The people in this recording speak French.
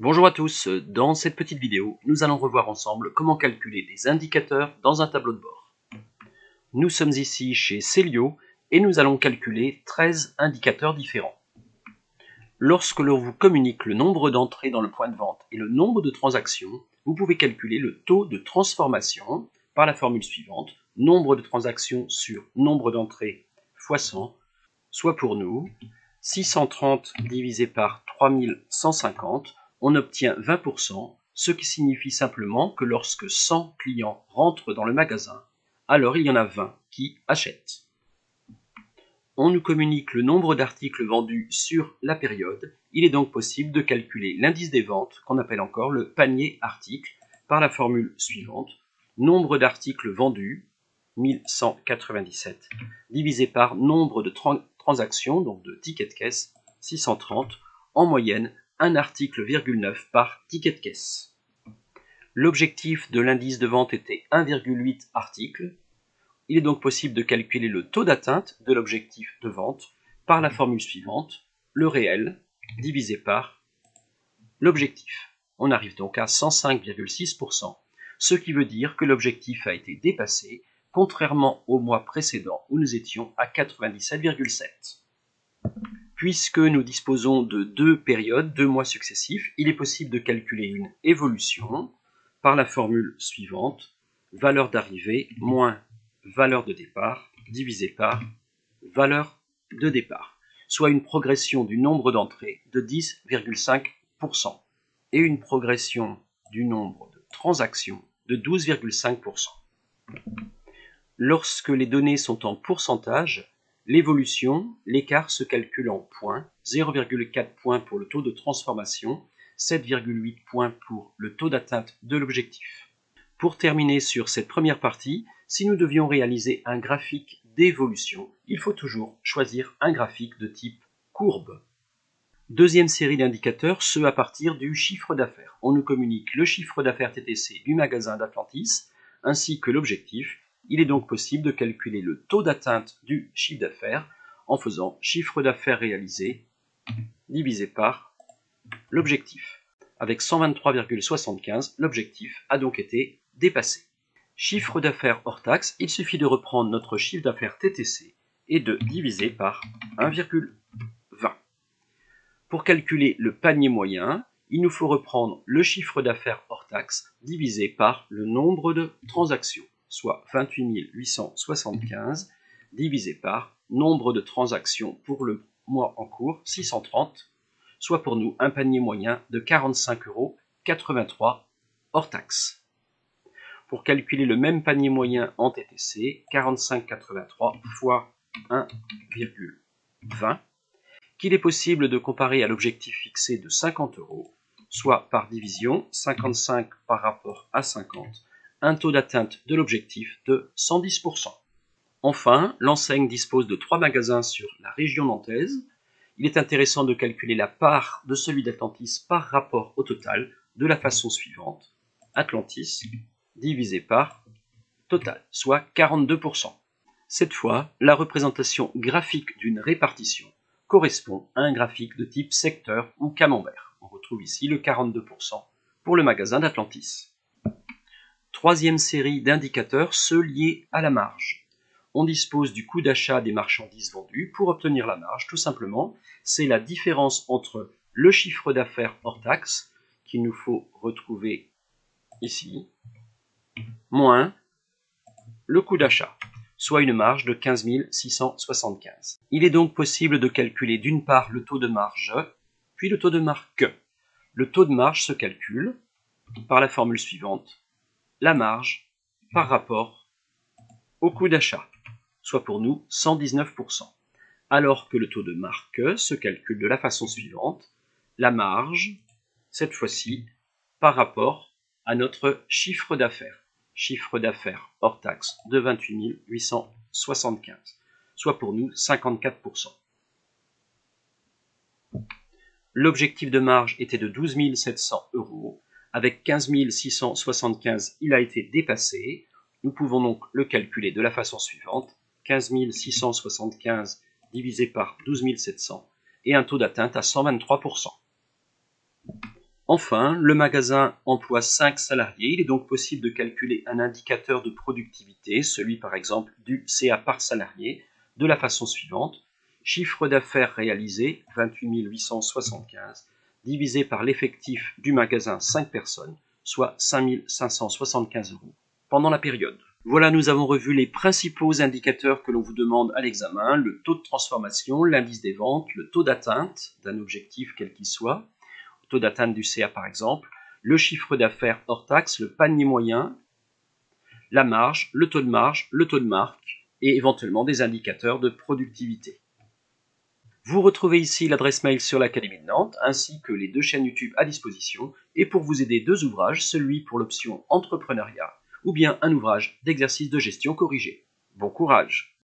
Bonjour à tous, dans cette petite vidéo, nous allons revoir ensemble comment calculer des indicateurs dans un tableau de bord. Nous sommes ici chez Célio et nous allons calculer 13 indicateurs différents. Lorsque l'on vous communique le nombre d'entrées dans le point de vente et le nombre de transactions, vous pouvez calculer le taux de transformation par la formule suivante, nombre de transactions sur nombre d'entrées fois 100, soit pour nous 630 divisé par 3150, on obtient 20%, ce qui signifie simplement que lorsque 100 clients rentrent dans le magasin, alors il y en a 20 qui achètent. On nous communique le nombre d'articles vendus sur la période. Il est donc possible de calculer l'indice des ventes, qu'on appelle encore le panier article, par la formule suivante. Nombre d'articles vendus, 1197, divisé par nombre de transactions, donc de tickets de caisse, 630, en moyenne, un article, 9 par ticket de caisse. L'objectif de l'indice de vente était 1,8 articles. Il est donc possible de calculer le taux d'atteinte de l'objectif de vente par la formule suivante, le réel divisé par l'objectif. On arrive donc à 105,6%, ce qui veut dire que l'objectif a été dépassé, contrairement au mois précédent où nous étions à 97,7%. Puisque nous disposons de deux périodes, 2 mois successifs, il est possible de calculer une évolution par la formule suivante, valeur d'arrivée moins valeur de départ divisé par valeur de départ, soit une progression du nombre d'entrées de 10,5% et une progression du nombre de transactions de 12,5%. Lorsque les données sont en pourcentage, l'évolution, l'écart se calcule en points, 0,4 points pour le taux de transformation, 7,8 points pour le taux d'atteinte de l'objectif. Pour terminer sur cette première partie, si nous devions réaliser un graphique d'évolution, il faut toujours choisir un graphique de type courbe. Deuxième série d'indicateurs, ceux à partir du chiffre d'affaires. On nous communique le chiffre d'affaires TTC du magasin d'Atlantis, ainsi que l'objectif. Il est donc possible de calculer le taux d'atteinte du chiffre d'affaires en faisant chiffre d'affaires réalisé divisé par l'objectif. Avec 123,75, l'objectif a donc été dépassé. Chiffre d'affaires hors taxe, il suffit de reprendre notre chiffre d'affaires TTC et de diviser par 1,20. Pour calculer le panier moyen, il nous faut reprendre le chiffre d'affaires hors taxe divisé par le nombre de transactions, soit 28 875, divisé par nombre de transactions pour le mois en cours, 630, soit pour nous un panier moyen de 45,83 € hors taxe. Pour calculer le même panier moyen en TTC, 45,83 fois 1,20, qu'il est possible de comparer à l'objectif fixé de 50 €, soit par division, 55 par rapport à 50, un taux d'atteinte de l'objectif de 110%. Enfin, l'enseigne dispose de 3 magasins sur la région nantaise. Il est intéressant de calculer la part de celui d'Atlantis par rapport au total de la façon suivante, Atlantis divisé par total, soit 42%. Cette fois, la représentation graphique d'une répartition correspond à un graphique de type secteur ou camembert. On retrouve ici le 42% pour le magasin d'Atlantis. Troisième série d'indicateurs, ceux liés à la marge. On dispose du coût d'achat des marchandises vendues. Pour obtenir la marge, tout simplement, c'est la différence entre le chiffre d'affaires hors taxe, qu'il nous faut retrouver ici, moins le coût d'achat, soit une marge de 15 675. Il est donc possible de calculer d'une part le taux de marge, puis le taux de marque. Le taux de marge se calcule par la formule suivante, la marge par rapport au coût d'achat, soit pour nous 119%, alors que le taux de marque se calcule de la façon suivante, la marge, cette fois-ci, par rapport à notre chiffre d'affaires hors taxe de 28 875, soit pour nous 54%. L'objectif de marge était de 12 700 €. Avec 15 675, il a été dépassé. Nous pouvons donc le calculer de la façon suivante, 15 675 divisé par 12 700 et un taux d'atteinte à 123%. Enfin, le magasin emploie 5 salariés, il est donc possible de calculer un indicateur de productivité, celui par exemple du CA par salarié, de la façon suivante. Chiffre d'affaires réalisé, 28 875, divisé par l'effectif du magasin 5 personnes, soit 5 575 € pendant la période. Voilà, nous avons revu les principaux indicateurs que l'on vous demande à l'examen, le taux de transformation, l'indice des ventes, le taux d'atteinte d'un objectif quel qu'il soit, taux d'atteinte du CA par exemple, le chiffre d'affaires hors taxe, le panier moyen, la marge, le taux de marque et éventuellement des indicateurs de productivité. Vous retrouvez ici l'adresse mail sur l'Académie de Nantes ainsi que les 2 chaînes YouTube à disposition et pour vous aider 2 ouvrages, celui pour l'option entrepreneuriat ou bien un ouvrage d'exercice de gestion corrigé. Bon courage!